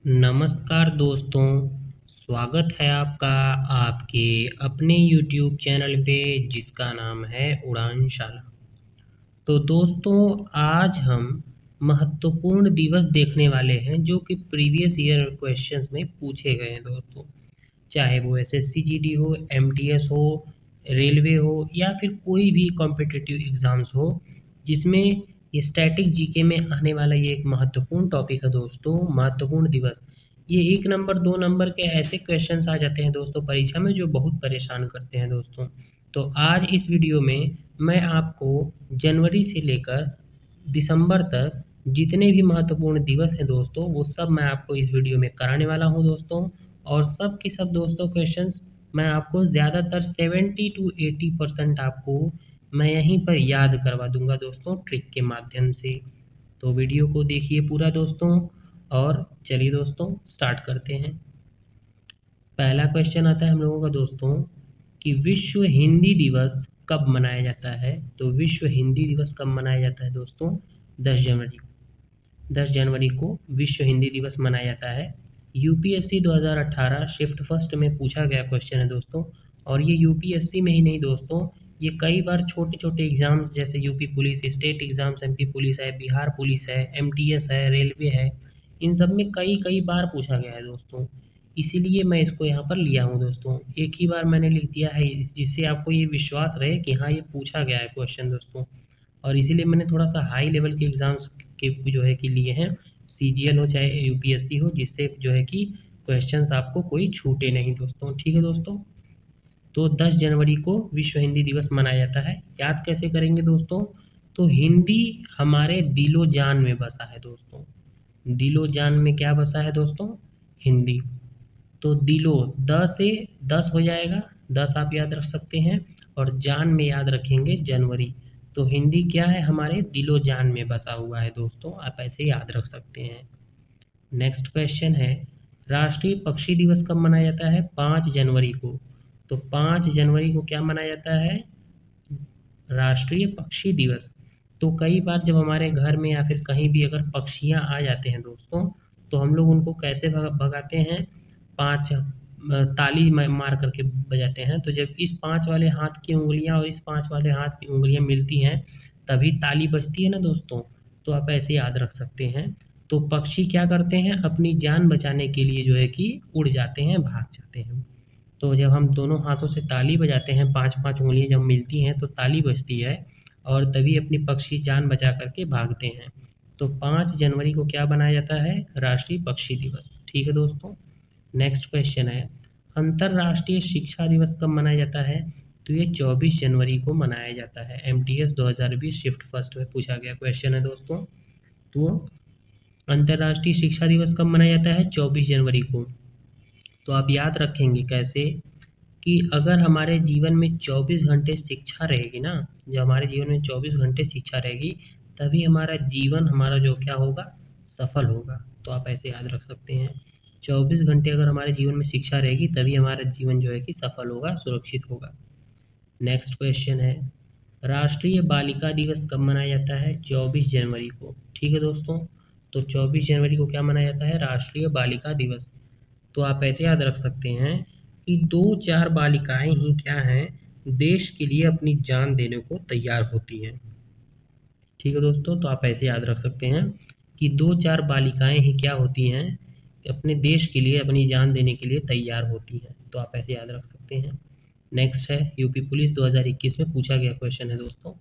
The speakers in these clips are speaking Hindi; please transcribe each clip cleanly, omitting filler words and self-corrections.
नमस्कार दोस्तों, स्वागत है आपका आपके अपने YouTube चैनल पे जिसका नाम है उड़ानशाला। तो दोस्तों आज हम महत्वपूर्ण दिवस देखने वाले हैं जो कि प्रीवियस ईयर क्वेश्चंस में पूछे गए हैं दोस्तों। चाहे वो एसएससी जीडी हो, एमटीएस हो, रेलवे हो या फिर कोई भी कॉम्पिटिटिव एग्ज़ाम्स हो, जिसमें ये स्टैटिक जीके में आने वाला ये एक महत्वपूर्ण टॉपिक है दोस्तों, महत्वपूर्ण दिवस। ये 1 नंबर 2 नंबर के ऐसे क्वेश्चंस आ जाते हैं दोस्तों परीक्षा में जो बहुत परेशान करते हैं दोस्तों। तो आज इस वीडियो में मैं आपको जनवरी से लेकर दिसंबर तक जितने भी महत्वपूर्ण दिवस हैं दोस्तों, वो सब मैं आपको इस वीडियो में कराने वाला हूँ दोस्तों। और सब के सब दोस्तों क्वेश्चंस मैं आपको ज़्यादातर 70 टू 80% आपको मैं यहीं पर याद करवा दूंगा दोस्तों ट्रिक के माध्यम से। तो वीडियो को देखिए पूरा दोस्तों और चलिए दोस्तों स्टार्ट करते हैं। पहला क्वेश्चन आता है हम लोगों का दोस्तों कि विश्व हिंदी दिवस कब मनाया जाता है। तो विश्व हिंदी दिवस कब मनाया जाता है दोस्तों? 10 जनवरी को। 10 जनवरी को विश्व हिंदी दिवस मनाया जाता है। यूपीएससी 2018 शिफ्ट फर्स्ट में पूछा गया क्वेश्चन है दोस्तों। और ये यूपीएससी में ही नहीं दोस्तों, ये कई बार छोटे छोटे एग्जाम्स जैसे UP police, state exams, MP police है, बिहार पुलिस है, एमटीएस है, रेलवे है, इन सब में कई कई बार पूछा गया है दोस्तों। इसीलिए मैं इसको यहाँ पर लिया हूँ दोस्तों। एक ही बार मैंने लिख दिया है जिससे आपको ये विश्वास रहे कि हाँ ये पूछा गया है क्वेश्चन दोस्तों। और इसीलिए मैंने थोड़ा सा हाई लेवल के एग्ज़ाम्स के जो है कि लिए हैं, सीजीएल हो चाहे यूपीएससी हो, जिससे जो है कि क्वेश्चंस आपको कोई छूटे नहीं दोस्तों। ठीक है दोस्तों, तो 10 जनवरी को विश्व हिंदी दिवस मनाया जाता है। याद कैसे करेंगे दोस्तों? तो हिंदी हमारे दिलो जान में बसा है दोस्तों। दिलो जान में क्या बसा है दोस्तों? हिंदी। तो दिलो द से 10 हो जाएगा, 10 आप याद रख सकते हैं। और जान में याद रखेंगे जनवरी। तो हिंदी क्या है? हमारे दिलो जान में बसा हुआ है दोस्तों, आप ऐसे याद रख सकते हैं। नेक्स्ट क्वेश्चन है, राष्ट्रीय पक्षी दिवस कब मनाया जाता है? 5 जनवरी को। तो 5 जनवरी को क्या मनाया जाता है? राष्ट्रीय पक्षी दिवस। तो कई बार जब हमारे घर में या फिर कहीं भी अगर पक्षियाँ आ जाते हैं दोस्तों, तो हम लोग उनको कैसे भगाते हैं? 5 ताली मार करके बजाते हैं। तो जब इस 5 वाले हाथ की उँगलियाँ और इस 5 वाले हाथ की उँगलियाँ मिलती हैं, तभी ताली बजती है ना दोस्तों। तो आप ऐसे याद रख सकते हैं। तो पक्षी क्या करते हैं? अपनी जान बचाने के लिए जो है कि उड़ जाते हैं, भाग जाते हैं। तो जब हम दोनों हाथों से ताली बजाते हैं, 5-5 उँगलियाँ जब मिलती हैं तो ताली बजती है और तभी अपनी पक्षी जान बचा कर के भागते हैं। तो 5 जनवरी को क्या बनाया जाता है? राष्ट्रीय पक्षी दिवस। ठीक है दोस्तों। नेक्स्ट क्वेश्चन है, अंतर्राष्ट्रीय शिक्षा दिवस कब मनाया जाता है? तो ये 24 जनवरी को मनाया जाता है। एमटीएस 2020 शिफ्ट फर्स्ट में पूछा गया क्वेश्चन है दोस्तों। तो अंतर्राष्ट्रीय शिक्षा दिवस कब मनाया जाता है? 24 जनवरी को। तो आप याद रखेंगे कैसे कि अगर हमारे जीवन में 24 घंटे शिक्षा रहेगी ना, जब हमारे जीवन में 24 घंटे शिक्षा रहेगी, तभी हमारा जीवन हमारा जो क्या होगा? सफल होगा। तो आप ऐसे याद रख सकते हैं, 24 घंटे अगर हमारे जीवन में शिक्षा रहेगी तभी हमारा जीवन जो है कि सफल होगा, सुरक्षित होगा। नेक्स्ट क्वेश्चन है, राष्ट्रीय बालिका दिवस कब मनाया जाता है? 24 जनवरी को। ठीक है दोस्तों, तो 24 जनवरी को क्या मनाया जाता है? राष्ट्रीय बालिका दिवस। तो आप ऐसे याद रख सकते हैं कि 2-4 बालिकाएं ही क्या हैं? देश के लिए अपनी जान देने को तैयार होती हैं। ठीक है दोस्तों, तो आप ऐसे याद रख सकते हैं कि 2-4 बालिकाएं ही क्या होती हैं? अपने देश के लिए अपनी जान देने के लिए तैयार होती हैं। तो आप ऐसे याद रख सकते हैं। नेक्स्ट है, यूपी पुलिस 2021 में पूछा गया क्वेश्चन है दोस्तों।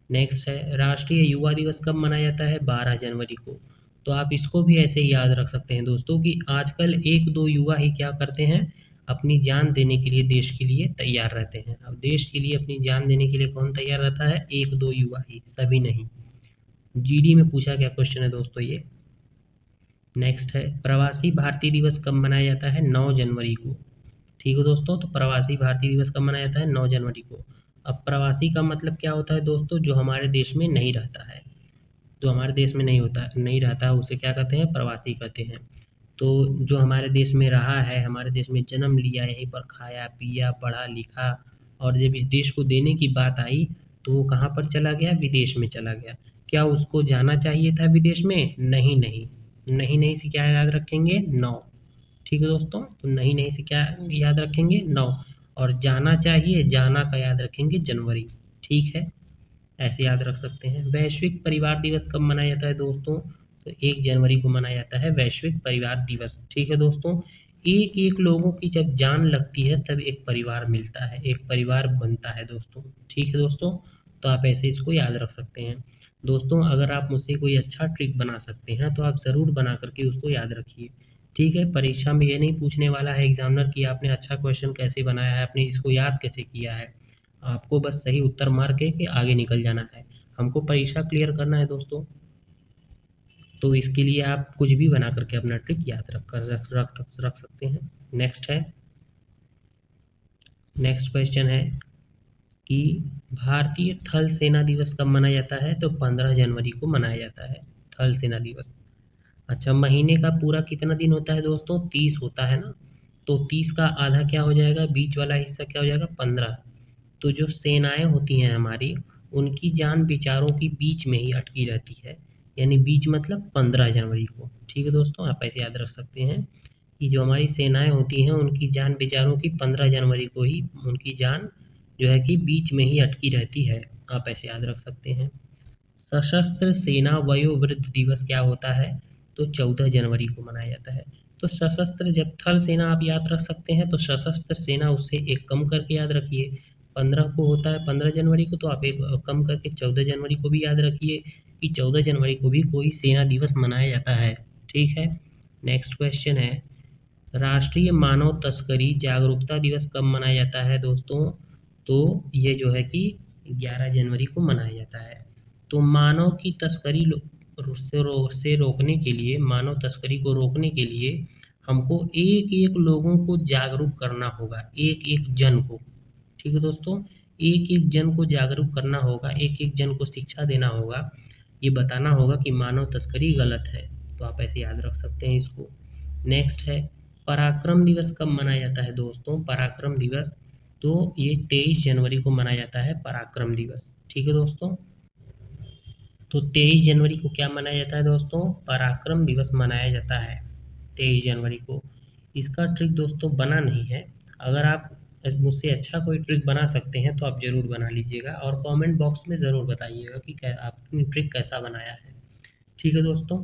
नेक्स्ट है, राष्ट्रीय युवा दिवस कब मनाया जाता है? 12 जनवरी को। तो आप इसको भी ऐसे ही याद रख सकते हैं दोस्तों कि आजकल 1-2 युवा ही क्या करते हैं? अपनी जान देने के लिए, देश के लिए तैयार रहते हैं। अब देश के लिए अपनी जान देने के लिए कौन तैयार रहता है? 1-2 युवा ही, सभी नहीं। जीडी में पूछा गया क्वेश्चन है दोस्तों ये। नेक्स्ट है, प्रवासी भारतीय दिवस कब मनाया जाता है? 9 जनवरी को। ठीक है दोस्तों, तो प्रवासी भारतीय दिवस कब मनाया जाता है? 9 जनवरी को। अब प्रवासी का मतलब क्या होता है दोस्तों? जो हमारे देश में नहीं रहता है, जो हमारे देश में नहीं रहता है, उसे क्या कहते हैं? प्रवासी कहते हैं। तो जो हमारे देश में रहा है, हमारे देश में जन्म लिया, यहीं पर खाया पिया पढ़ा लिखा, और जब इस देश को देने की बात आई तो वो कहाँ पर चला गया? विदेश में चला गया। क्या उसको जाना चाहिए था विदेश में? नहीं नहीं, नहीं नहीं से क्या याद रखेंगे 9। ठीक है दोस्तों, तो नहीं नहीं से क्या याद रखेंगे 9। और जाना चाहिए, जाना का याद रखेंगे जनवरी। ठीक है, ऐसे याद रख सकते हैं। वैश्विक परिवार दिवस कब मनाया जाता है दोस्तों? तो 1 जनवरी को मनाया जाता है वैश्विक परिवार दिवस। ठीक है दोस्तों, एक एक लोगों की जब जान लगती है तब एक परिवार मिलता है, एक परिवार बनता है दोस्तों। ठीक है दोस्तों, तो आप ऐसे इसको याद रख सकते हैं। दोस्तों अगर आप मुझसे कोई अच्छा ट्रिक बना सकते हैं तो आप ज़रूर बना करके उसको याद रखिए। ठीक है, परीक्षा में ये नहीं पूछने वाला है एग्जामिनर कि आपने अच्छा क्वेश्चन कैसे बनाया है, आपने इसको याद कैसे किया है। आपको बस सही उत्तर मार के आगे निकल जाना है। हमको परीक्षा क्लियर करना है दोस्तों। तो इसके लिए आप कुछ भी बना करके अपना ट्रिक याद रख सकते हैं। नेक्स्ट है, नेक्स्ट क्वेश्चन है कि भारतीय थल सेना दिवस कब मनाया जाता है? तो 15 जनवरी को मनाया जाता है थल सेना दिवस। अच्छा, महीने का पूरा कितना दिन होता है दोस्तों? 30 होता है ना। तो 30 का आधा क्या हो जाएगा, बीच वाला हिस्सा क्या हो जाएगा, 15। तो जो सेनाएँ होती हैं हमारी, उनकी जान बेचारों की बीच में ही अटकी रहती है, यानी बीच मतलब 15 जनवरी को। ठीक है दोस्तों, आप ऐसे याद रख सकते हैं कि जो हमारी सेनाएँ होती हैं उनकी जान बेचारों की 15 जनवरी को ही उनकी जान जो है कि बीच में ही अटकी रहती है। आप ऐसे याद रख सकते हैं। सशस्त्र सेना वयोवृद्ध दिवस क्या होता है? तो 14 जनवरी को मनाया जाता है। तो सशस्त्र, जब थल सेना आप याद रख सकते हैं तो सशस्त्र सेना उससे एक कम करके याद रखिए। 15 को होता है 15 जनवरी को, तो आप एक कम करके 14 जनवरी को भी याद रखिए कि 14 जनवरी को भी कोई सेना दिवस मनाया जाता है। ठीक है, नेक्स्ट क्वेश्चन है, राष्ट्रीय मानव तस्करी जागरूकता दिवस कब मनाया जाता है दोस्तों? तो ये जो है कि 11 जनवरी को मनाया जाता है। तो मानव की तस्करी से रोकने के लिए, मानव तस्करी को रोकने के लिए हमको एक एक लोगों को जागरूक करना होगा, एक एक जन को। ठीक है दोस्तों, एक एक जन को जागरूक करना होगा, एक एक जन को शिक्षा देना होगा, ये बताना होगा कि मानव तस्करी गलत है। तो आप ऐसे याद रख सकते हैं इसको। नेक्स्ट है, पराक्रम दिवस कब मनाया जाता है दोस्तों? पराक्रम दिवस, तो ये 23 जनवरी को मनाया जाता है पराक्रम दिवस। ठीक है दोस्तों, तो 23 जनवरी को क्या मनाया जाता है दोस्तों? पराक्रम दिवस मनाया जाता है 23 जनवरी को। इसका ट्रिक दोस्तों बना नहीं है। अगर आप मुझसे अच्छा कोई ट्रिक बना सकते हैं तो आप ज़रूर बना लीजिएगा और कमेंट बॉक्स में ज़रूर बताइएगा कि आपने ट्रिक कैसा बनाया है। ठीक है दोस्तों,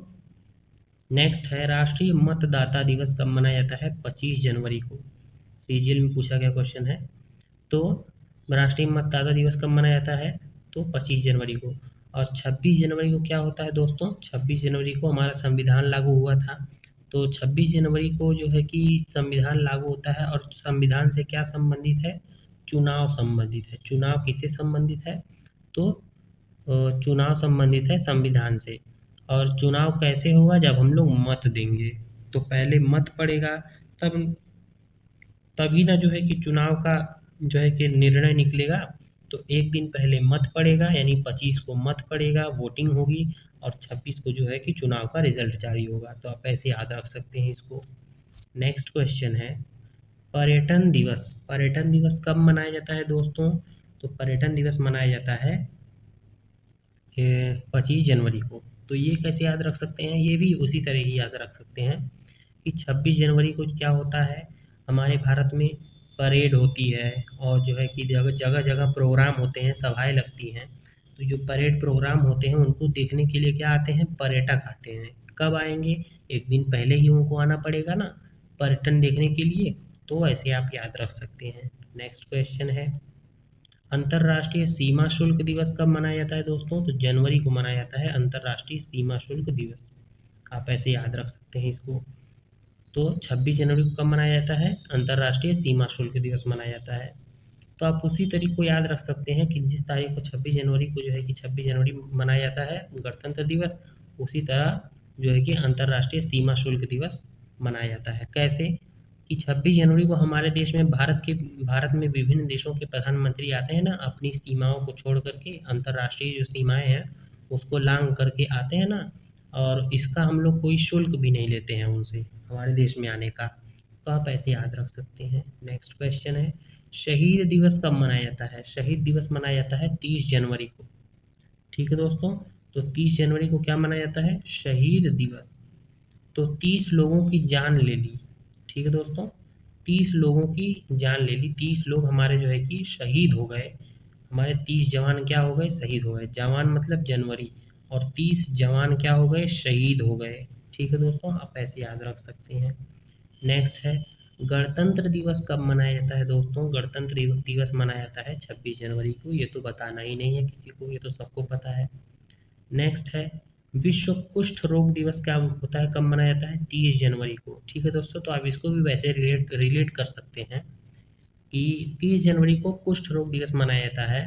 नेक्स्ट है, राष्ट्रीय मतदाता दिवस कब मनाया जाता है? 25 जनवरी को। सीजीएल में पूछा गया क्वेश्चन है। तो राष्ट्रीय मतदाता दिवस कब मनाया जाता है? तो 25 जनवरी को। और 26 जनवरी को क्या होता है दोस्तों? 26 जनवरी को हमारा संविधान लागू हुआ था। तो 26 जनवरी को जो है कि संविधान लागू होता है और संविधान से क्या संबंधित है? चुनाव संबंधित है। चुनाव किससे संबंधित है? तो चुनाव संबंधित है संविधान से। और चुनाव कैसे होगा? जब हम लोग मत देंगे। तो पहले मत पड़ेगा, तब तभी ना जो है कि चुनाव का जो है कि निर्णय निकलेगा। तो एक दिन पहले मत पड़ेगा, यानी 25 को मत पड़ेगा, वोटिंग होगी और 26 को जो है कि चुनाव का रिजल्ट जारी होगा। तो आप ऐसे याद रख सकते हैं इसको। नेक्स्ट क्वेश्चन है, पर्यटन दिवस। पर्यटन दिवस कब मनाया जाता है दोस्तों? तो पर्यटन दिवस मनाया जाता है 25 जनवरी को। तो ये कैसे याद रख सकते हैं? ये भी उसी तरह ही याद रख सकते हैं कि 26 जनवरी को क्या होता है, हमारे भारत में परेड होती है और जो है कि जगह जगह जगह प्रोग्राम होते हैं, सभाएं लगती हैं। तो जो परेड प्रोग्राम होते हैं उनको देखने के लिए क्या आते हैं? पर्यटक आते हैं। कब आएंगे? एक दिन पहले ही उनको आना पड़ेगा ना पर्यटन देखने के लिए। तो ऐसे आप याद रख सकते हैं। नेक्स्ट क्वेश्चन है, अंतर्राष्ट्रीय सीमा शुल्क दिवस कब मनाया जाता है दोस्तों? तो जनवरी को मनाया जाता है अंतर्राष्ट्रीय सीमा शुल्क दिवस। आप ऐसे याद रख सकते हैं इसको। तो 26 जनवरी को कब मनाया जाता है? अंतर्राष्ट्रीय सीमा शुल्क दिवस मनाया जाता है। तो आप उसी तारीख को याद रख सकते हैं कि जिस तारीख को 26 जनवरी को जो है कि 26 जनवरी मनाया जाता है गणतंत्र दिवस, उसी तरह जो है कि अंतर्राष्ट्रीय सीमा शुल्क दिवस मनाया जाता है। कैसे? कि 26 जनवरी को हमारे देश में भारत में विभिन्न देशों के प्रधानमंत्री आते हैं ना, अपनी सीमाओं को छोड़ करके अंतर्राष्ट्रीय जो सीमाएं हैं उसको लांघ करके आते हैं ना। और इसका हम लोग कोई शुल्क भी नहीं लेते हैं उनसे हमारे देश में आने का। तो आप ऐसे याद रख सकते हैं। नेक्स्ट क्वेश्चन है, शहीद दिवस कब मनाया जाता है? शहीद दिवस मनाया जाता है 30 जनवरी को। ठीक है दोस्तों, तो 30 जनवरी को क्या मनाया जाता है? शहीद दिवस। तो 30 लोगों की जान ले ली। ठीक है दोस्तों, 30 लोगों की जान ले ली, 30 लोग हमारे जो है कि शहीद हो गए। हमारे 30 जवान क्या हो गए, शहीद हो गए। जवान मतलब जनवरी, और 30 जवान क्या हो गए, शहीद हो गए। ठीक है दोस्तों, आप ऐसे याद रख सकते हैं। नेक्स्ट है, गणतंत्र दिवस कब मनाया जाता है दोस्तों? गणतंत्र दिवस मनाया जाता है 26 जनवरी को। ये तो बताना ही नहीं है किसी को, ये तो सबको पता है। नेक्स्ट है, विश्व कुष्ठ रोग दिवस क्या होता है, कब मनाया जाता है? 30 जनवरी को। ठीक है दोस्तों, तो आप इसको भी वैसे रिलेट कर सकते हैं कि 30 जनवरी को कुष्ठ रोग दिवस मनाया जाता है।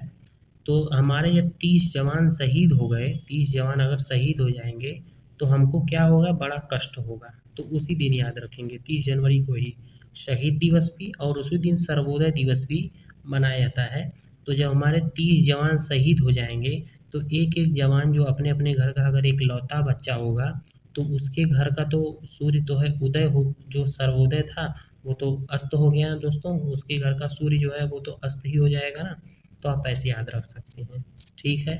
तो हमारे जब 30 जवान शहीद हो गए, 30 जवान अगर शहीद हो जाएंगे तो हमको क्या होगा, बड़ा कष्ट होगा। तो उसी दिन याद रखेंगे, 30 जनवरी को ही शहीद दिवस भी और उसी दिन सर्वोदय दिवस भी मनाया जाता है। तो जब हमारे 30 जवान शहीद हो जाएंगे तो एक एक जवान जो अपने अपने घर का अगर एक लौता बच्चा होगा तो उसके घर का तो सूर्य तो है उदय हो, जो सर्वोदय था वो तो अस्त हो गया दोस्तों, उसके घर का सूर्य जो है वो तो अस्त ही हो जाएगा ना। तो आप ऐसे याद रख सकते हैं। ठीक है,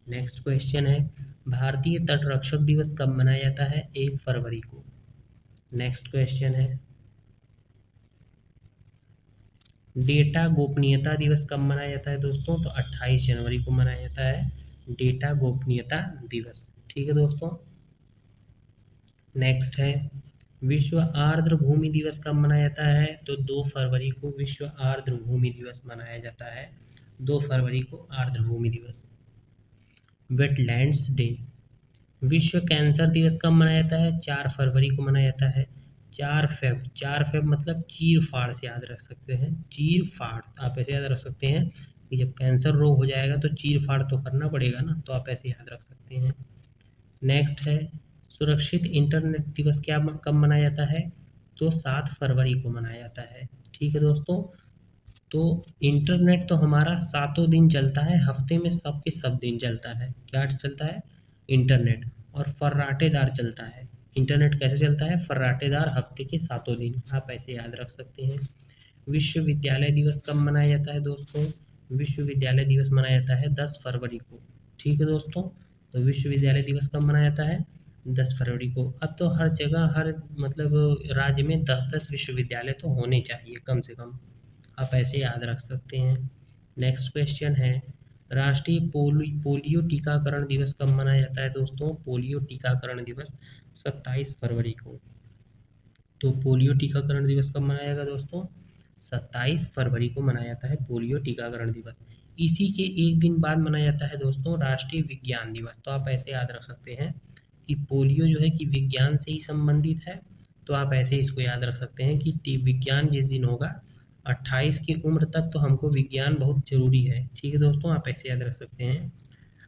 नेक्स्ट क्वेश्चन है, भारतीय तटरक्षक दिवस कब मनाया जाता है? 1 फरवरी को। नेक्स्ट क्वेश्चन है, डेटा गोपनीयता दिवस कब मनाया जाता है दोस्तों? तो 28 जनवरी को मनाया जाता है डेटा गोपनीयता दिवस। ठीक है दोस्तों, नेक्स्ट है, विश्व आर्द्र भूमि दिवस कब मनाया जाता है? तो 2 फरवरी को विश्व आर्द्र भूमि दिवस मनाया जाता है। 2 फरवरी को आर्द्र भूमि दिवस। वेटलैंड्स डे, विश्व कैंसर दिवस कब मनाया जाता है? 4 फरवरी को मनाया जाता है। 4 फेब मतलब चीर फाड़ से याद रख सकते हैं, चीर फाड़ आप ऐसे याद रख सकते हैं कि जब कैंसर रोग हो जाएगा तो चीर फाड़ तो करना पड़ेगा ना, तो आप ऐसे याद रख सकते हैं। नेक्स्ट है, सुरक्षित इंटरनेट दिवस क्या कब मनाया जाता है? तो 7 फरवरी को मनाया जाता है। ठीक है दोस्तों, तो इंटरनेट तो हमारा सातों दिन चलता है, हफ्ते में सब के सब दिन चलता है। क्या चलता है? इंटरनेट। और फर्राटेदार चलता है। इंटरनेट कैसे चलता है? फर्राटेदार, हफ्ते के सातों दिन। आप ऐसे याद रख सकते हैं। विश्वविद्यालय दिवस कब मनाया जाता है दोस्तों? विश्वविद्यालय दिवस मनाया जाता है 10 फरवरी को। ठीक है दोस्तों, तो विश्वविद्यालय दिवस कब मनाया जाता है? 10 फरवरी को। अब तो हर जगह, हर मतलब राज्य में 10-10 विश्वविद्यालय तो होने चाहिए कम से कम। आप ऐसे याद रख सकते हैं। नेक्स्ट क्वेश्चन है, राष्ट्रीय पोलियो टीकाकरण दिवस कब मनाया जाता है दोस्तों? पोलियो टीकाकरण दिवस 27 फरवरी को। तो पोलियो टीकाकरण दिवस कब मनाया जाएगा दोस्तों? 27 फरवरी को मनाया जाता है पोलियो टीकाकरण दिवस। इसी के एक दिन बाद मनाया जाता है दोस्तों राष्ट्रीय विज्ञान दिवस। तो आप ऐसे याद रख सकते हैं कि पोलियो जो है कि विज्ञान से ही संबंधित है। तो आप ऐसे इसको याद रख सकते हैं कि विज्ञान जिस दिन होगा 28 की उम्र तक तो हमको विज्ञान बहुत जरूरी है। ठीक है दोस्तों, आप ऐसे याद रख सकते हैं।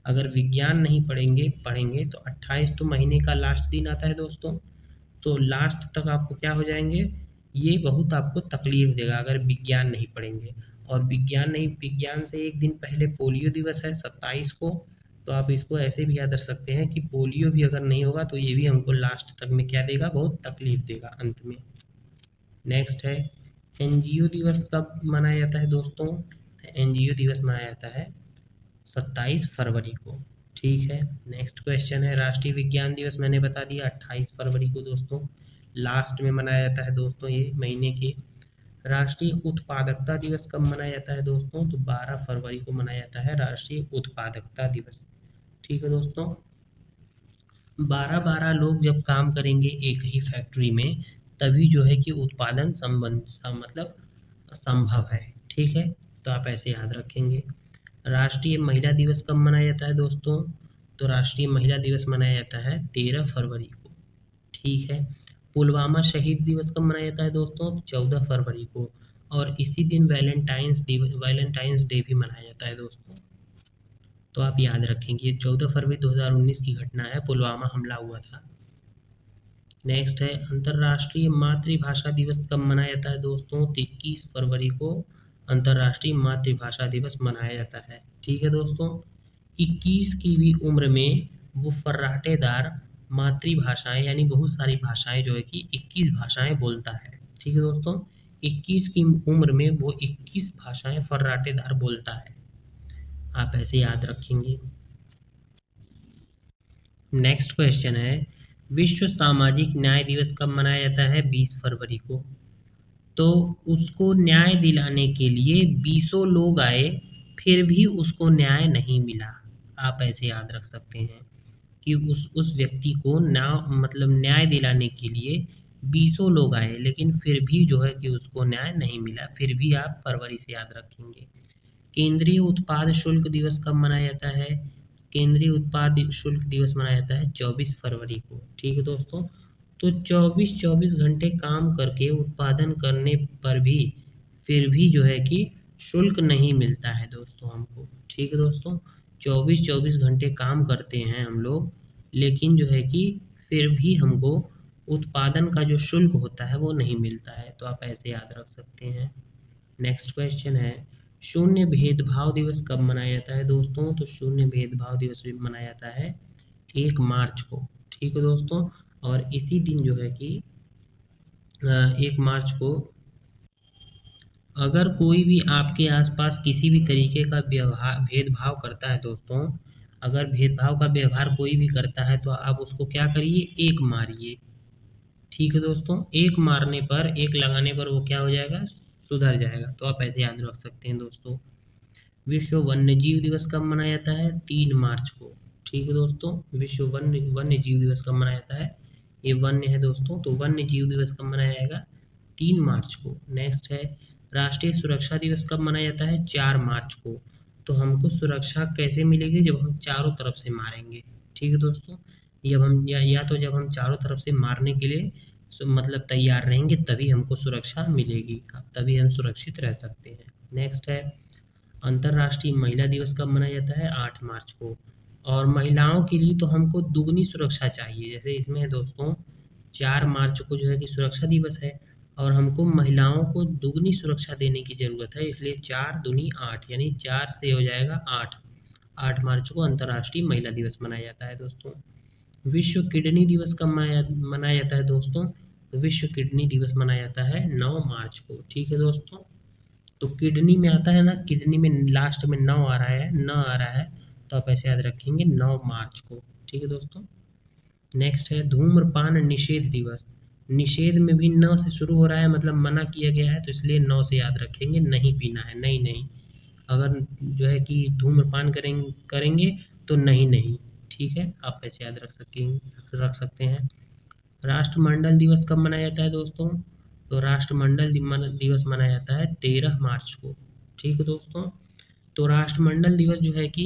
अगर विज्ञान नहीं पढ़ेंगे तो 28 तो महीने का लास्ट दिन आता है दोस्तों, तो लास्ट तक आपको क्या हो जाएंगे, ये बहुत आपको तकलीफ देगा अगर विज्ञान नहीं पढ़ेंगे। और विज्ञान से एक दिन पहले पोलियो दिवस है 27 को। तो आप इसको ऐसे भी याद रख सकते हैं कि पोलियो भी अगर नहीं होगा तो ये भी हमको लास्ट तक में क्या देगा, बहुत तकलीफ देगा अंत में। नेक्स्ट है, एनजीओ दिवस कब मनाया जाता है दोस्तों? एनजीओ दिवस मनाया जाता है 27 फरवरी को। ठीक है, नेक्स्ट क्वेश्चन है, राष्ट्रीय विज्ञान दिवस मैंने बता दिया 28 फरवरी को दोस्तों, लास्ट में मनाया जाता है दोस्तों ये महीने के। राष्ट्रीय उत्पादकता दिवस कब मनाया जाता है दोस्तों? तो 12 फरवरी को मनाया जाता है राष्ट्रीय उत्पादकता दिवस। ठीक है दोस्तों, 12-12 लोग जब काम करेंगे एक ही फैक्ट्री में तभी जो है कि उत्पादन मतलब संभव है। ठीक है, तो आप ऐसे याद रखेंगे। राष्ट्रीय महिला दिवस कब मनाया जाता है दोस्तों? तो राष्ट्रीय महिला दिवस मनाया जाता है 13 फरवरी को। ठीक है, पुलवामा शहीद दिवस कब मनाया जाता है दोस्तों? 14 फरवरी को। और इसी दिन वैलेंटाइंस डे भी मनाया जाता है दोस्तों। तो आप याद रखेंगे 14 फरवरी 2019 की घटना है, पुलवामा हमला हुआ था। नेक्स्ट है, अंतर्राष्ट्रीय मातृभाषा दिवस कब मनाया जाता है दोस्तों? तो 21 फरवरी को अंतर्राष्ट्रीय मातृभाषा दिवस मनाया जाता है। ठीक है दोस्तों, 21 की भी उम्र में वो फर्राटेदार मातृभाषाएं यानी बहुत सारी भाषाएं जो है कि 21 भाषाएं बोलता है। ठीक है दोस्तों, 21 की उम्र में वो 21 भाषाएं फर्राटेदार बोलता है। आप ऐसे याद रखेंगे। नेक्स्ट क्वेश्चन है, विश्व सामाजिक न्याय दिवस कब मनाया जाता है? 20 फरवरी को। तो उसको न्याय दिलाने के लिए बीसों लोग आए, फिर भी उसको न्याय नहीं मिला। आप ऐसे याद रख सकते हैं कि उस व्यक्ति को न्याय दिलाने के लिए बीसों लोग आए, लेकिन फिर भी जो है कि उसको न्याय नहीं मिला। फिर भी आप फरवरी से याद रखेंगे। केंद्रीय उत्पाद शुल्क दिवस कब मनाया जाता है? केंद्रीय उत्पाद शुल्क दिवस मनाया जाता है 24 फरवरी को। ठीक है दोस्तों। तो 24-24 घंटे काम करके उत्पादन करने पर भी फिर भी जो है कि शुल्क नहीं मिलता है दोस्तों हमको। ठीक है दोस्तों। 24-24 घंटे काम करते हैं हम लोग, लेकिन जो है कि फिर भी हमको उत्पादन का जो शुल्क होता है वो नहीं मिलता है। तो आप ऐसे याद रख सकते हैं। नेक्स्ट क्वेश्चन है, शून्य भेदभाव दिवस कब मनाया जाता है दोस्तों? तो शून्य भेदभाव दिवस भी मनाया जाता है 1 मार्च को। ठीक है दोस्तों। और इसी दिन जो है कि 1 मार्च को अगर कोई भी आपके आसपास किसी भी तरीके का भेदभाव करता है दोस्तों, अगर भेदभाव का व्यवहार कोई भी करता है तो आप उसको क्या करिए? 1 मारिए। ठीक है दोस्तों। 1 मारने पर, 1 लगाने पर वो क्या हो जाएगा? सुधर जाएगा। तो आप ऐसे याद रख सकते हैं दोस्तों। विश्व वन्यजीव दिवस कब मनाया जाता है? 3 मार्च को। ठीक है दोस्तों। विश्व वन्य जीव दिवस कब मनाया जाता है? ये वन्य है दोस्तों, तो वन्य जीव दिवस कब मनाया जाएगा? 3 मार्च को। नेक्स्ट है, राष्ट्रीय सुरक्षा दिवस कब मनाया जाता है? 4 मार्च को। तो हमको सुरक्षा कैसे मिलेगी? जब हम चारों तरफ से मारेंगे। ठीक है दोस्तों। जब हम या तो जब हम चारों तरफ से मारने के लिए मतलब तैयार रहेंगे, तभी हमको सुरक्षा मिलेगी, तभी हम सुरक्षित रह सकते हैं। नेक्स्ट है, अंतर्राष्ट्रीय महिला दिवस कब मनाया जाता है? 8 मार्च को। और महिलाओं के लिए तो हमको दुगनी सुरक्षा चाहिए। जैसे इसमें है दोस्तों, 4 मार्च को जो है कि सुरक्षा दिवस है, और हमको महिलाओं को दुगनी सुरक्षा देने की ज़रूरत है, इसलिए 4 दूनी 8, यानी 4 से हो जाएगा 8। 8 मार्च को अंतर्राष्ट्रीय महिला दिवस मनाया जाता है दोस्तों। विश्व किडनी दिवस कब मनाया जाता है दोस्तों? तो विश्व किडनी दिवस मनाया जाता है 9 मार्च को। ठीक है दोस्तों। तो किडनी में आता है ना, किडनी में लास्ट में नौ आ रहा है, न आ रहा है, तो आप ऐसे याद रखेंगे 9 मार्च को। ठीक है दोस्तों। नेक्स्ट है धूम्रपान निषेध दिवस। निषेध में भी न से शुरू हो रहा है, मतलब मना किया गया है, तो इसलिए 9 से याद रखेंगे, नहीं पीना है, नहीं नहीं। अगर जो है कि धूम्रपान करेंगे तो नहीं नहीं। ठीक है, आप ऐसे याद रख सकते हैं। राष्ट्रमंडल दिवस कब मनाया जाता है दोस्तों? तो राष्ट्रमंडल दिवस मनाया जाता है 13 मार्च को। ठीक है दोस्तों। तो राष्ट्रमंडल दिवस जो है कि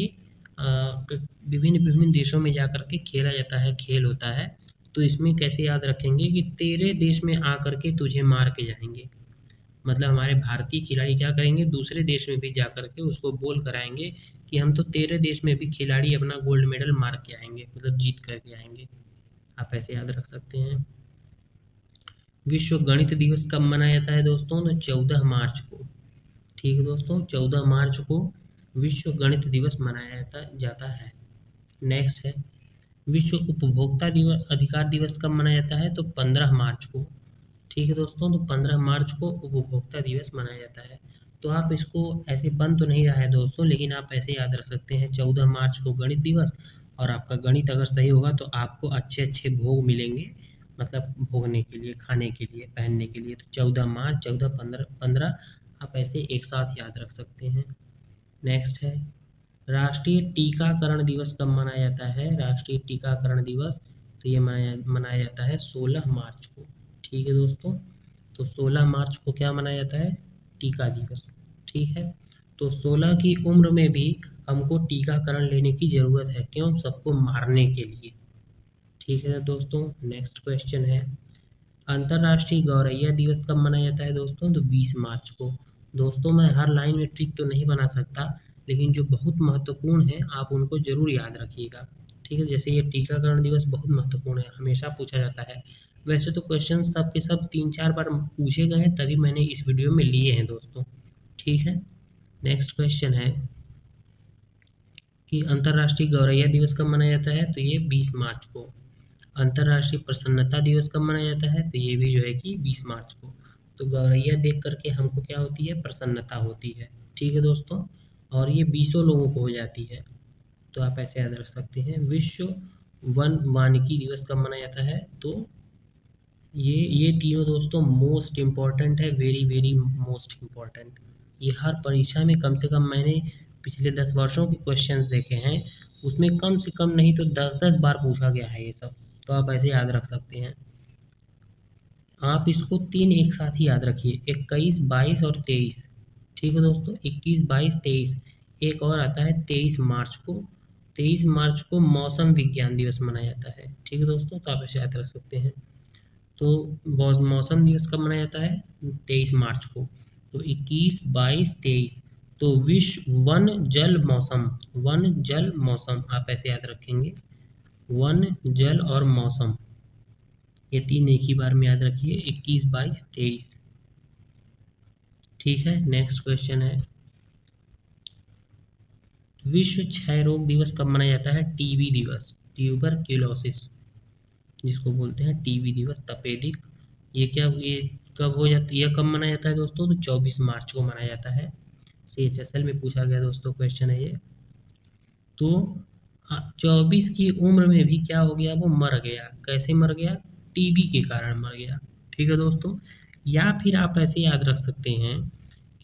विभिन्न विभिन्न देशों में जाकर के खेला जाता है, खेल होता है। तो इसमें कैसे याद रखेंगे कि तेरे देश में आकर के तुझे मार के जाएंगे। मतलब हमारे भारतीय खिलाड़ी क्या करेंगे? दूसरे देश में भी जाकर के उसको बोल कर आएंगे कि हम तो तेरे देश में भी खिलाड़ी अपना गोल्ड मेडल मार के आएंगे, मतलब जीत करके आएंगे। आप ऐसे याद रख सकते हैं। विश्व गणित दिवस कब मनाया जाता है दोस्तों? तो 14 मार्च को। ठीक है दोस्तों, 14 मार्च को विश्व गणित दिवस मनाया जाता है। नेक्स्ट है, विश्व उपभोक्ता दिवस अधिकार दिवस कब मनाया जाता है? तो 15 मार्च को। ठीक है दोस्तों। तो 15 मार्च को उपभोक्ता दिवस मनाया जाता है। तो आप इसको ऐसे बन तो नहीं रहा है दोस्तों, लेकिन आप ऐसे याद रख सकते हैं 14 मार्च को गणित दिवस, और आपका गणित अगर सही होगा तो आपको अच्छे अच्छे भोग मिलेंगे, मतलब भोगने के लिए, खाने के लिए, पहनने के लिए। तो 14 मार्च, 14, 15, 15 आप ऐसे एक साथ याद रख सकते हैं। नेक्स्ट है, राष्ट्रीय टीकाकरण दिवस कब मनाया जाता है? राष्ट्रीय टीकाकरण दिवस तो ये मनाया जाता है 16 मार्च को। ठीक है दोस्तों। तो 16 मार्च को क्या मनाया जाता है? टीका दिवस। ठीक है। तो 16 की उम्र में भी हमको टीकाकरण लेने की ज़रूरत है। क्यों? सबको मारने के लिए। ठीक है दोस्तों। नेक्स्ट क्वेश्चन है, अंतर्राष्ट्रीय गौरैया दिवस कब मनाया जाता है दोस्तों? तो 20 मार्च को। दोस्तों मैं हर लाइन में ट्रिक तो नहीं बना सकता, लेकिन जो बहुत महत्वपूर्ण है आप उनको ज़रूर याद रखिएगा। ठीक है। जैसे ये टीकाकरण दिवस बहुत महत्वपूर्ण है, हमेशा पूछा जाता है। वैसे तो क्वेश्चन सब के सब 3-4 बार पूछे गए हैं, तभी मैंने इस वीडियो में लिए हैं दोस्तों। ठीक है। नेक्स्ट क्वेश्चन है कि अंतर्राष्ट्रीय गौरैया दिवस कब मनाया जाता है? तो ये 20 मार्च को। अंतर्राष्ट्रीय प्रसन्नता दिवस कब मनाया जाता है? तो ये भी जो है कि 20 मार्च को। तो गौरैया देख करके हमको क्या होती है? प्रसन्नता होती है। ठीक है दोस्तों। और ये 20 लोगों को हो जाती है। तो आप ऐसे याद रख सकते हैं। विश्व वन वानिकी दिवस कब मनाया जाता है? तो ये तीनों दोस्तों मोस्ट इम्पॉर्टेंट है, वेरी वेरी मोस्ट इम्पॉर्टेंट। ये हर परीक्षा में कम से कम मैंने पिछले 10 वर्षों के क्वेश्चंस देखे हैं, उसमें कम से कम नहीं तो 10-10 बार पूछा गया है ये सब, तो आप ऐसे याद रख सकते हैं। आप इसको 3 एक साथ ही याद रखिए, 21, 22 और 23। ठीक है दोस्तों, 21, 22, 23। एक और आता है 23 मार्च को। 23 मार्च को मौसम विज्ञान दिवस मनाया जाता है। ठीक है दोस्तों, तो आप ऐसे याद रख सकते हैं। तो मौसम दिवस कब मनाया जाता है? 23 मार्च को। तो 21, 22, 23। तो विश्व वन जल मौसम, वन जल मौसम आप ऐसे याद रखेंगे, वन जल और मौसम, ये तीन एक ही बार में याद रखिए, 21, 22, 23। ठीक है, नेक्स्ट क्वेश्चन है, विश्व क्षय रोग दिवस कब मनाया जाता है? टीबी दिवस, ट्यूबरक्यूलोसिस जिसको बोलते हैं टीबी दिवस, तपेदिक। ये कब हो जाती है, कब मनाया जाता है दोस्तों? तो 24 मार्च को मनाया जाता है। CHSL में पूछा गया दोस्तों क्वेश्चन है ये। तो 24 की उम्र में भी क्या हो गया? वो मर गया। कैसे मर गया? टीबी के कारण मर गया। ठीक है दोस्तों, या फिर आप ऐसे याद रख सकते हैं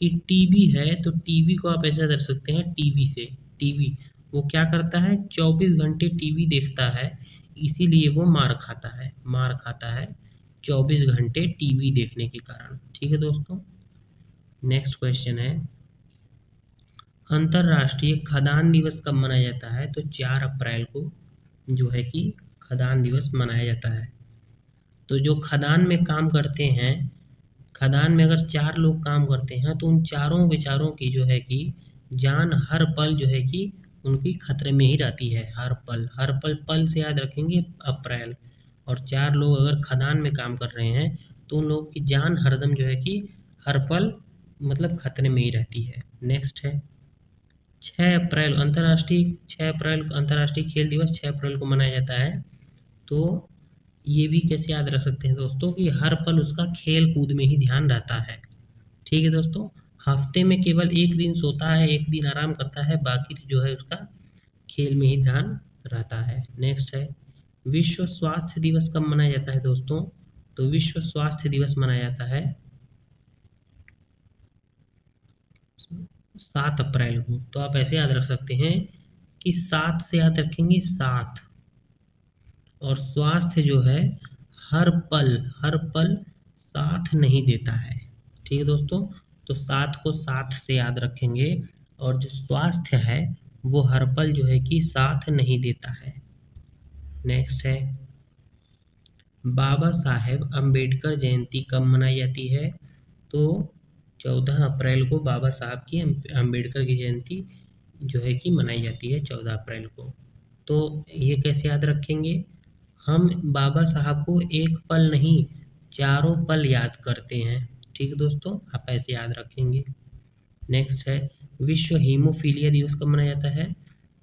कि टीबी है तो टीबी को आप ऐसे याद रख सकते हैं, टीबी से, टीबी वो क्या करता है? 24 घंटे टीवी देखता है, इसीलिए वो मार खाता है, मार खाता है 24 घंटे टीवी देखने के कारण। ठीक है दोस्तों, नेक्स्ट क्वेश्चन है, अंतर्राष्ट्रीय खदान दिवस कब मनाया जाता है? तो 4 अप्रैल को जो है कि खदान दिवस मनाया जाता है। तो जो खदान में काम करते हैं, खदान में अगर 4 लोग काम करते हैं तो उन चारों बेचारों की जो है कि जान हर पल जो है कि उनकी खतरे में ही रहती है, हर पल, हर पल, पल से याद रखेंगे अप्रैल। और 4 लोग अगर खदान में काम कर रहे हैं तो उन लोगों की जान हरदम जो है कि हर पल मतलब खतरे में ही रहती है। नेक्स्ट है 6 अप्रैल अंतर्राष्ट्रीय खेल दिवस 6 अप्रैल को मनाया जाता है। तो ये भी कैसे याद रख सकते हैं दोस्तों कि हर पल उसका खेल कूद में ही ध्यान रहता है। ठीक है दोस्तों, हफ्ते में केवल एक दिन सोता है, एक दिन आराम करता है, बाकी जो है उसका खेल में ही ध्यान रहता है। नेक्स्ट है, विश्व स्वास्थ्य दिवस कब मनाया जाता है दोस्तों? तो विश्व स्वास्थ्य दिवस मनाया जाता है 7 अप्रैल को। तो आप ऐसे याद रख सकते हैं कि 7 से याद रखेंगे 7, और स्वास्थ्य जो है हर पल, हर पल साथ नहीं देता है। ठीक है दोस्तों, तो 7 को 7 से याद रखेंगे, और जो स्वास्थ्य है वो हर पल जो है कि साथ नहीं देता है। नेक्स्ट है, बाबा साहेब अम्बेडकर जयंती कब मनाई जाती है? तो 14 अप्रैल को बाबा साहब की अम्बेडकर की जयंती जो है कि मनाई जाती है 14 अप्रैल को। तो ये कैसे याद रखेंगे? हम बाबा साहब को एक पल नहीं, चारों पल याद करते हैं। ठीक है दोस्तों, आप ऐसे याद रखेंगे। नेक्स्ट है, विश्व हीमोफीलिया दिवस कब मनाया जाता है?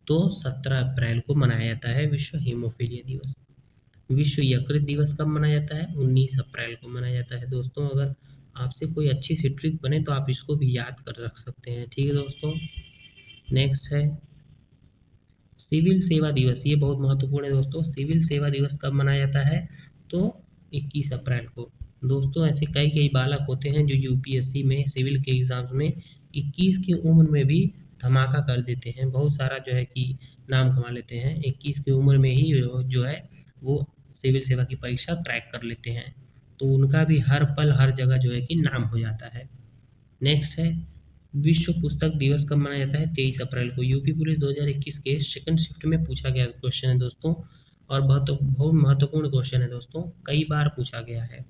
तो 17 अप्रैल को मनाया जाता है विश्व हीमोफीलिया दिवस। विश्व यकृत दिवस कब मनाया जाता है? 19 अप्रैल को मनाया जाता है दोस्तों। अगर आपसे कोई अच्छी सी ट्रिक बने तो आप इसको भी याद कर रख सकते हैं। ठीक है दोस्तों, नेक्स्ट है सिविल सेवा दिवस। ये बहुत महत्वपूर्ण है दोस्तों। सिविल सेवा दिवस कब मनाया जाता है? तो 21 अप्रैल को। दोस्तों ऐसे कई कई बालक होते हैं जो यूपीएससी में सिविल के एग्जाम्स में 21 की उम्र में भी धमाका कर देते हैं, बहुत सारा जो है कि नाम कमा लेते हैं। 21 की उम्र में ही जो है वो सिविल सेवा की परीक्षा क्रैक कर लेते हैं, तो उनका भी हर पल हर जगह जो है कि नाम हो जाता है। नेक्स्ट है, विश्व पुस्तक दिवस कब मनाया जाता है? 23 अप्रैल को। यूपी पुलिस 2021 के सेकंड शिफ्ट में पूछा गया क्वेश्चन है दोस्तों, और बहुत बहुत महत्वपूर्ण क्वेश्चन है दोस्तों, कई बार पूछा गया है।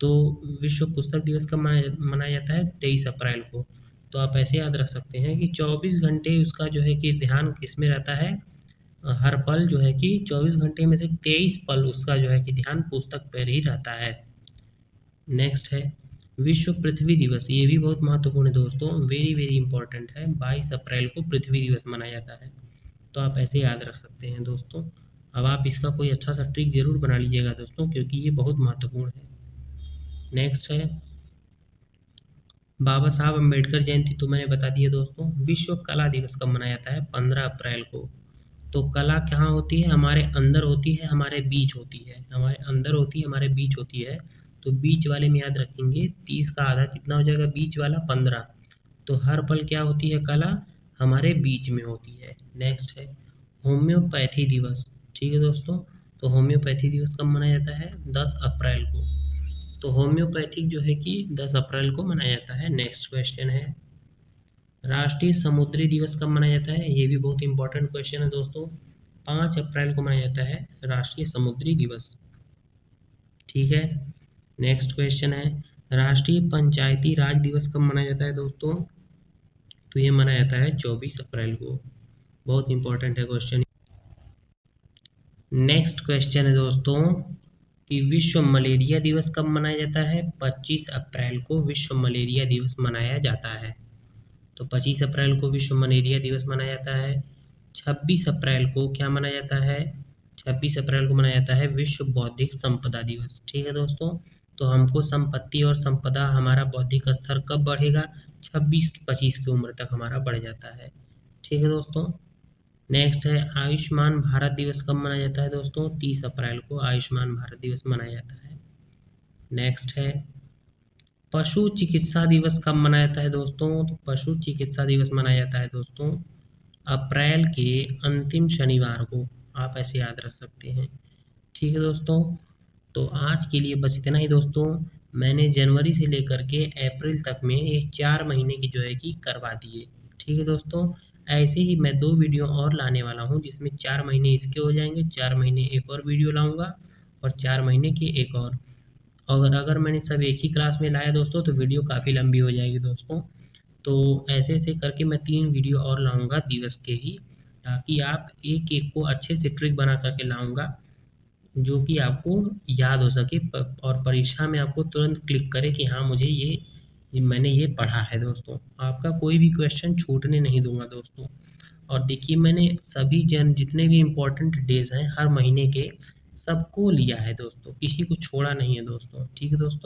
तो विश्व पुस्तक दिवस कब मनाया जाता है? 23 अप्रैल को। तो आप ऐसे याद रख सकते हैं कि 24 घंटे उसका जो है कि ध्यान किसमें रहता है? हर पल जो है कि 24 घंटे में से 23 पल उसका जो है कि ध्यान पुस्तक पर ही रहता है। नेक्स्ट है विश्व पृथ्वी दिवस। ये भी बहुत महत्वपूर्ण है दोस्तों, वेरी वेरी इंपॉर्टेंट है। 22 अप्रैल को पृथ्वी दिवस मनाया जाता है। तो आप ऐसे याद रख सकते हैं दोस्तों। अब आप इसका कोई अच्छा सा ट्रिक जरूर बना लीजिएगा दोस्तों, क्योंकि ये बहुत महत्वपूर्ण है। नेक्स्ट है बाबा साहब अम्बेडकर जयंती, तो मैंने बता दिया दोस्तों। विश्व कला दिवस कब मनाया जाता है? 15 अप्रैल को। तो कला कहाँ होती है? हमारे अंदर होती है, हमारे बीच होती है। हमारे अंदर होती है, हमारे बीच होती है। तो बीच वाले में याद रखेंगे, 30 का आधा कितना हो जाएगा? बीच वाला 15। तो हर पल क्या होती है कला? हमारे बीच में होती है। नेक्स्ट है होम्योपैथी दिवस। ठीक है दोस्तों, तो होम्योपैथी दिवस कब मनाया जाता है? 10 अप्रैल को। तो होम्योपैथिक जो है कि 10 अप्रैल को मनाया जाता है। नेक्स्ट क्वेश्चन है राष्ट्रीय समुद्री दिवस कब मनाया जाता है? ये भी बहुत इंपॉर्टेंट क्वेश्चन है दोस्तों। 5 अप्रैल को मनाया जाता है राष्ट्रीय समुद्री दिवस। ठीक है। नेक्स्ट क्वेश्चन है राष्ट्रीय पंचायती राज दिवस कब मनाया जाता है दोस्तों? तो ये मनाया जाता है 24 अप्रैल को। बहुत इंपॉर्टेंट है क्वेश्चन। नेक्स्ट क्वेश्चन है दोस्तों कि विश्व मलेरिया दिवस कब मनाया जाता है? 25 अप्रैल को विश्व मलेरिया दिवस मनाया जाता है। तो 25 अप्रैल को विश्व मलेरिया दिवस मनाया जाता है। 26 अप्रैल को क्या मनाया जाता है? 26 अप्रैल को मनाया जाता है विश्व बौद्धिक संपदा दिवस। ठीक है दोस्तों, तो हमको संपत्ति और संपदा हमारा बौद्धिक स्तर कब बढ़ेगा? 26-25 की उम्र तक हमारा बढ़ जाता है। ठीक है दोस्तों। नेक्स्ट है आयुष्मान भारत दिवस कब मनाया जाता है दोस्तों? 30 अप्रैल को आयुष्मान भारत दिवस मनाया जाता है। नेक्स्ट है पशु चिकित्सा दिवस कब मनाया जाता है दोस्तों? तो पशु चिकित्सा दिवस मनाया जाता है दोस्तों अप्रैल के अंतिम शनिवार को। आप ऐसे याद रख सकते हैं। ठीक है दोस्तों, तो आज के लिए बस इतना ही दोस्तों। मैंने जनवरी से लेकर के अप्रैल तक में ये 4 महीने की जो है कि करवा दिए। ठीक है दोस्तों, ऐसे ही मैं 2 वीडियो और लाने वाला हूँ जिसमें 4 महीने इसके हो जाएंगे, 4 महीने एक और वीडियो लाऊंगा और 4 महीने की एक और अगर मैंने सब एक ही क्लास में लाया दोस्तों तो वीडियो काफ़ी लंबी हो जाएगी दोस्तों। तो ऐसे ऐसे करके मैं 3 वीडियो और लाऊंगा दिवस के ही, ताकि आप एक एक को अच्छे से ट्रिक बना करके लाऊंगा जो कि आपको याद हो सके और परीक्षा में आपको तुरंत क्लिक करे कि हाँ मुझे ये मैंने ये पढ़ा है दोस्तों। आपका कोई भी क्वेश्चन छूटने नहीं दूंगा दोस्तों। और देखिए मैंने सभी जितने भी इम्पोर्टेंट डेज हैं हर महीने के सबको लिया है दोस्तों, किसी को छोड़ा नहीं है दोस्तों। ठीक है दोस्तों।